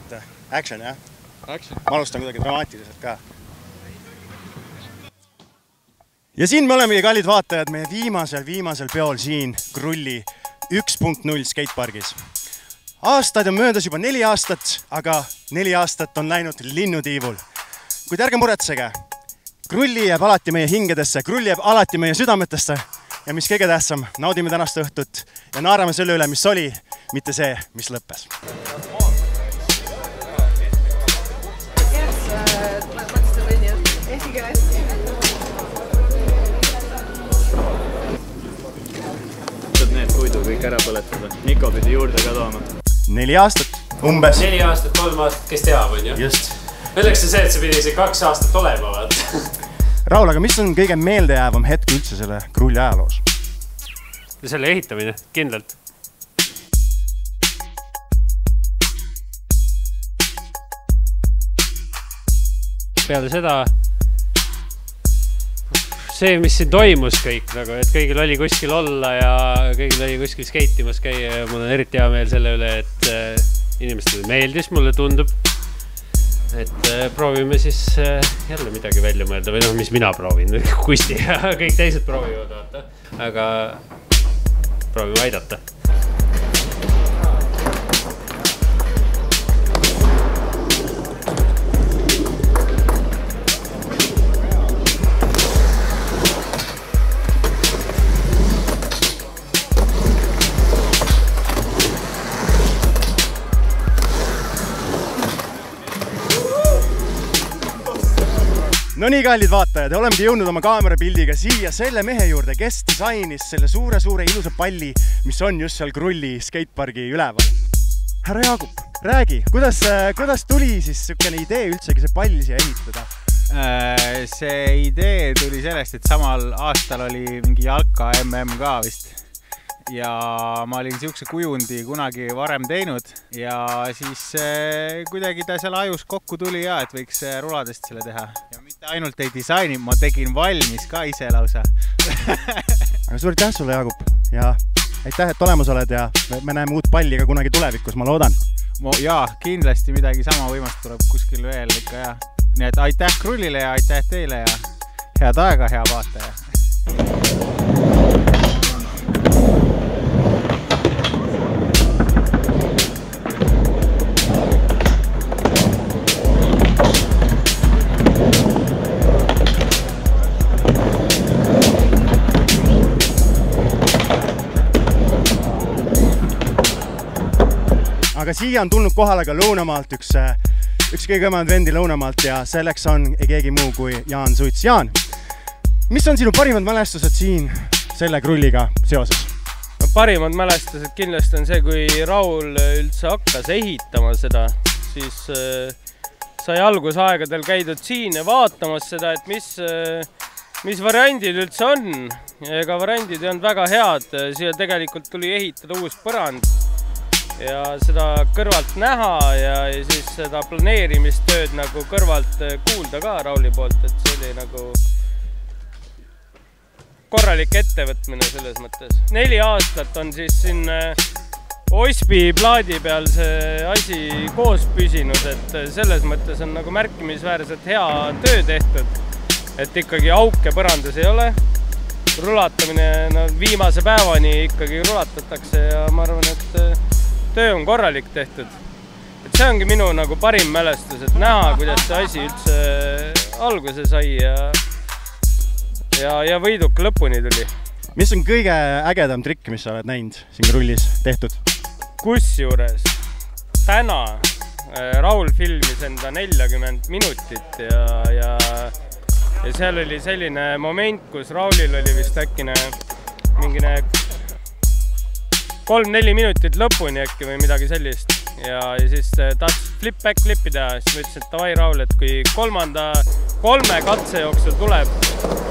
et action, jah? Action. Ma alustan kuidagi dramaatiliselt ka. Ja siin me olemegi, kallid vaatajad, meie viimasel peol siin Krulli 1.0 skatepargis. Aastaid on möödas juba 4 aastat, aga 4 aastat on läinud linnutiivul. Kuid ärge muretsege, Krulli jääb alati meie hingedesse, Krulli jääb alati meie südametesse ja mis kõige tähtsam, naudime tänast õhtut ja naerame selle üle, mis oli, mitte see, mis lõppes. Saad need puidu kõik ära põletada. Niko pidi juurde ka tooma. 4 aastat, umbes. 4 aastat, 3 aastat, kes teab, on ju? Just. Õnneks see, et see pidi see 2 aastat olema, vaat. Raul, aga mis on kõige meeldejäävam hetk üldse selle Krulli ajaloos? Selle ehitamine, kindlalt. Peale seda see, mis siin toimus kõik, nagu, et kõigil oli kuskil olla ja kõigil oli kuskil skeitimas käia ja mul on eriti hea meel selle üle, et inimestele meeldis, mulle tundub. Et proovime siis jälle midagi välja mõelda või mis mina proovin, Kusti ja kõik teised proovivad vaata, aga proovime aidata. No nii, kallid vaatajad, olemegi jõudnud oma kaamerapildiga siia selle mehe juurde, kes disainis selle suure ilusa palli, mis on just seal Krulli skatepargi üleval. Härra Jaagup, räägi, kuidas tuli siis sükene idee üldsegi see pall siia ehitada? See idee tuli sellest, et samal aastal oli mingi jalka MM ka vist. Ja ma olin siukse kujundi kunagi varem teinud ja siis kuidagi ta seal ajus kokku tuli ja, et võiks ruladest selle teha. Ja mitte ainult ei disaini, ma tegin valmis ka ise lausa. Aga suur aitäh sulle, Jaagup, ja aitäh, et olemas oled ja me näeme uut palli ka kunagi tulevikus, ma loodan. Jaa, kindlasti midagi sama võimast tuleb kuskil veel ikka ja. Nii et aitäh Krullile ja aitäh teile ja head aega, hea vaataja. Aga siia on tulnud kohale ka Lõunamaalt üks kõige kõmad vendi Lõunamaalt ja selleks on ei keegi muu kui Jaan Suits. Jaan, mis on sinu parimad mälestused siin selle Krulliga seoses? No, parimad mälestused kindlasti on see, kui Raul üldse hakkas ehitama seda, siis sai algusaegadel käidud siin ja vaatamas seda, et mis variandid üldse on. Ega variandid ei olnud väga head, siia tegelikult tuli ehitada uus põrand. Ja seda kõrvalt näha ja siis seda planeerimistööd nagu kõrvalt kuulda ka Rauli poolt, et see oli nagu korralik ettevõtmine selles mõttes. 4 aastat on siis siin Ospi plaadi peal see asi koos püsinud, et selles mõttes on nagu märkimisväärselt hea töö tehtud, et ikkagi auke põrandas ei ole. Rulatamine viimase päevani ikkagi rulatatakse ja ma arvan, et töö on korralik tehtud. Et see ongi minu nagu parim mälestus, et näha, kuidas see asi üldse alguse sai ja võiduka lõpuni tuli. Mis on kõige ägedam trikk, mis sa oled näinud siin Krullis tehtud? Kusjuures täna Raul filmis enda 40 minutit ja seal oli selline moment, kus Raulil oli vist äkkine mingine 3-4 minutit lõpuni äkki või midagi sellist ja siis tahtis flip-back flippi teha, siis ma ütlesin, et davai Raul, et kui 3 katse jooksul tuleb,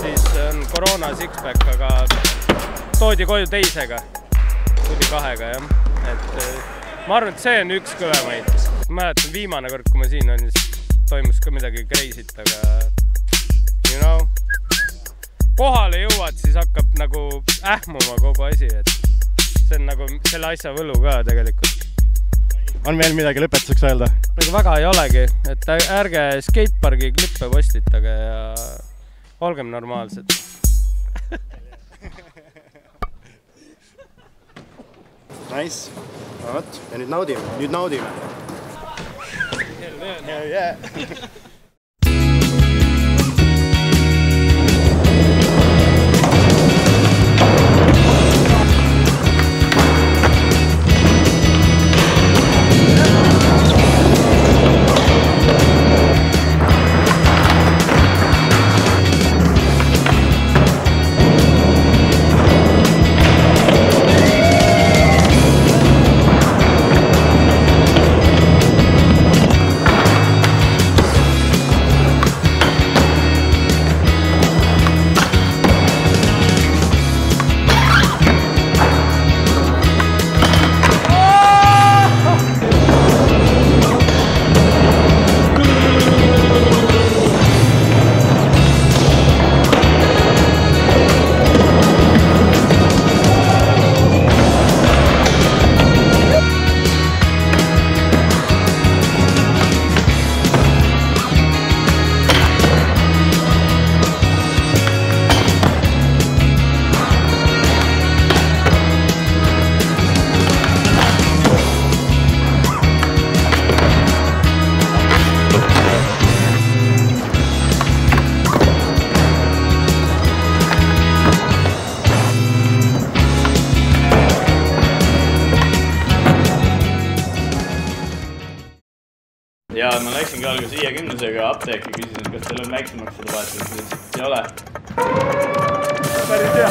siis on koroona six-pack, aga toodi koju teisega, tuli 2-ga jah, et ma arvan, et see on üks kõvemaid. Ma mäletan viimane kord, kui ma siin olin, siis toimus ka midagi crazy't, aga you know, kohale jõuad, siis hakkab nagu ähmuma kogu asi, et see on nagu selle asja võlu ka tegelikult. on veel midagi lõpetuseks öelda? Aga väga ei olegi, et ärge skatepargi klippe postitage ja olgem normaalsed. Nice. Vaat, ja nüüd naudime. Hell yeah. Ja ma läksingi alguses 50-sega apteeki, küsisin, kas teil on väiksemaks seda vahetada, ei ole. Päris hea.